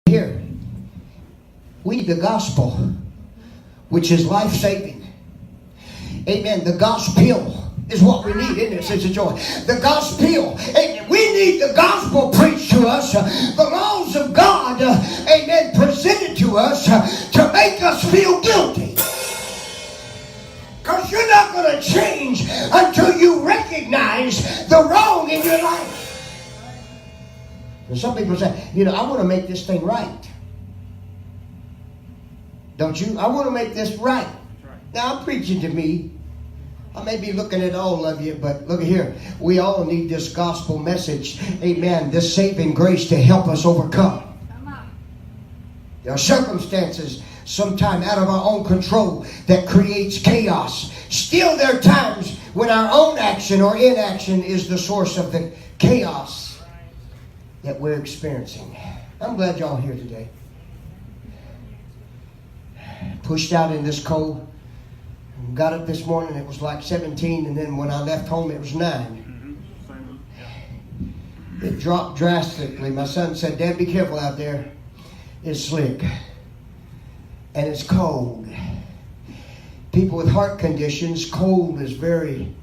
Here, we need the gospel, which is life-saving. Amen. The gospel is what we need, isn't it, Sister Joy? The gospel. Amen. We need the gospel preached to us. The laws of God, amen, presented to us to make us feel guilty. Because you're not going to change until you recognize the wrong in your life. And some people say, I want to make this thing right. Don't you? I want to make this right. Now, I'm preaching to me. I may be looking at all of you, but look here. We all need this gospel message. Amen. This saving grace to help us overcome. There are circumstances sometime out of our own control that creates chaos. Still, there are times when our own action or inaction is the source of the chaos that we're experiencing. I'm glad y'all here today. Pushed out in this cold. Got up this morning, it was like 17, and then when I left home, it was 9. It dropped drastically. My son said, Dad, be careful out there. It's slick. And it's cold. People with heart conditions, cold is very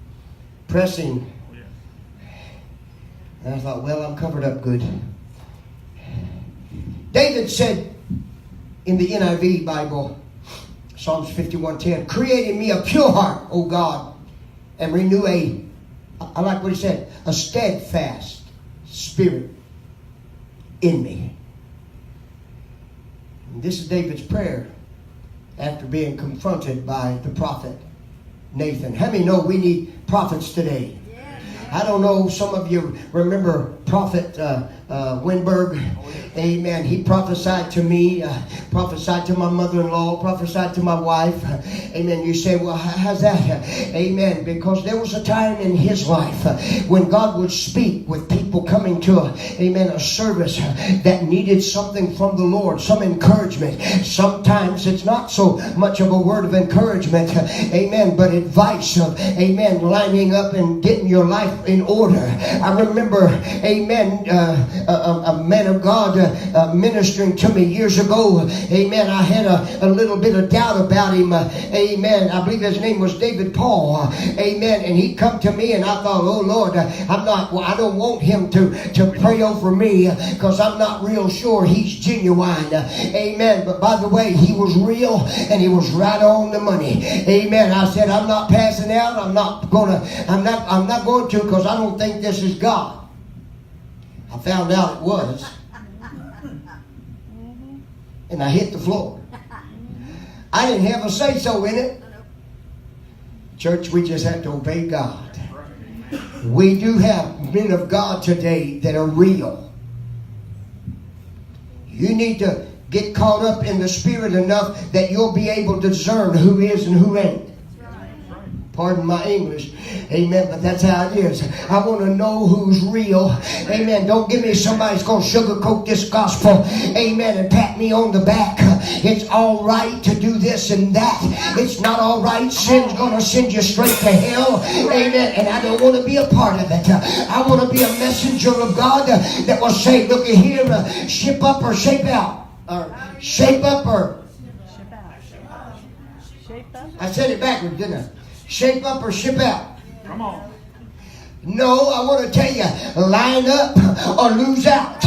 pressing. And I thought, well, I'm covered up good. David said in the NIV Bible, Psalms 51:10, create in me a pure heart, O God, and renew I like what he said, a steadfast spirit in me. And this is David's prayer after being confronted by the prophet Nathan. How many know we need prophets today? I don't know, some of you remember Prophet Winberg. Amen. He prophesied to me, prophesied to my mother-in-law, prophesied to my wife. Amen. You say, well, how's that? Amen. Because there was a time in his life when God would speak with people coming to a service that needed something from the Lord, some encouragement. Sometimes it's not so much of a word of encouragement, amen, but advice of, amen, lining up and getting your life in order. I remember, amen, a man of God ministering to me years ago. Amen. I had a little bit of doubt about him. Amen. I believe his name was David Paul. Amen. And he come to me and I thought, oh Lord, I don't want him to pray over me because I'm not real sure he's genuine. Amen. But by the way, he was real and he was right on the money. Amen. I said, I'm not passing out. I'm not going to because I don't think this is God. I found out it was. And I hit the floor. I didn't have a say-so in it. Church, we just have to obey God. We do have men of God today that are real. You need to get caught up in the Spirit enough that you'll be able to discern who is and who ain't. Pardon my English. Amen. But that's how it is. I want to know who's real. Amen. Don't give me somebody that's going to sugarcoat this gospel. Amen. And pat me on the back. It's all right to do this and that. It's not all right. Sin's going to send you straight to hell. Amen. And I don't want to be a part of it. I want to be a messenger of God that will say, look at here, ship up or shape out. Or shape up or... I said it backwards, didn't I? Shape up or ship out. Come on. No, I want to tell you, line up or lose out.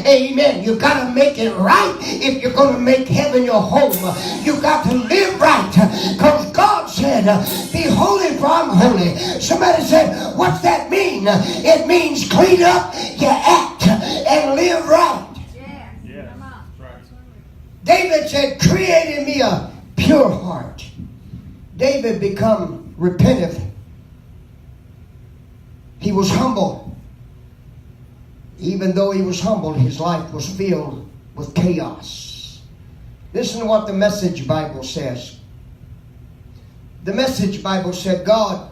Amen. You got to make it right if you're going to make heaven your home. You got to live right because God said, be holy for I'm holy. Somebody said, what's that mean? It means clean up your act and live right. Yeah. Come on. Right. David said, create in me a pure heart. David become repentant. He was humble. Even though he was humble, his life was filled with chaos. Listen to what the Message Bible says. The Message Bible said, God,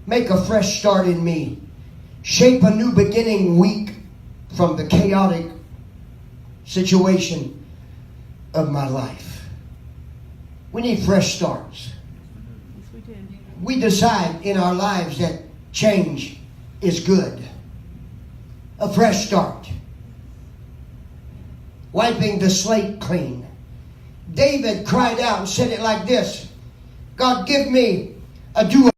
make a fresh start in me. Shape a new beginning week from the chaotic situation of my life. We need fresh starts. We decide in our lives that change is good. A fresh start. wiping the slate clean. David cried out and said it like this: God, give me a do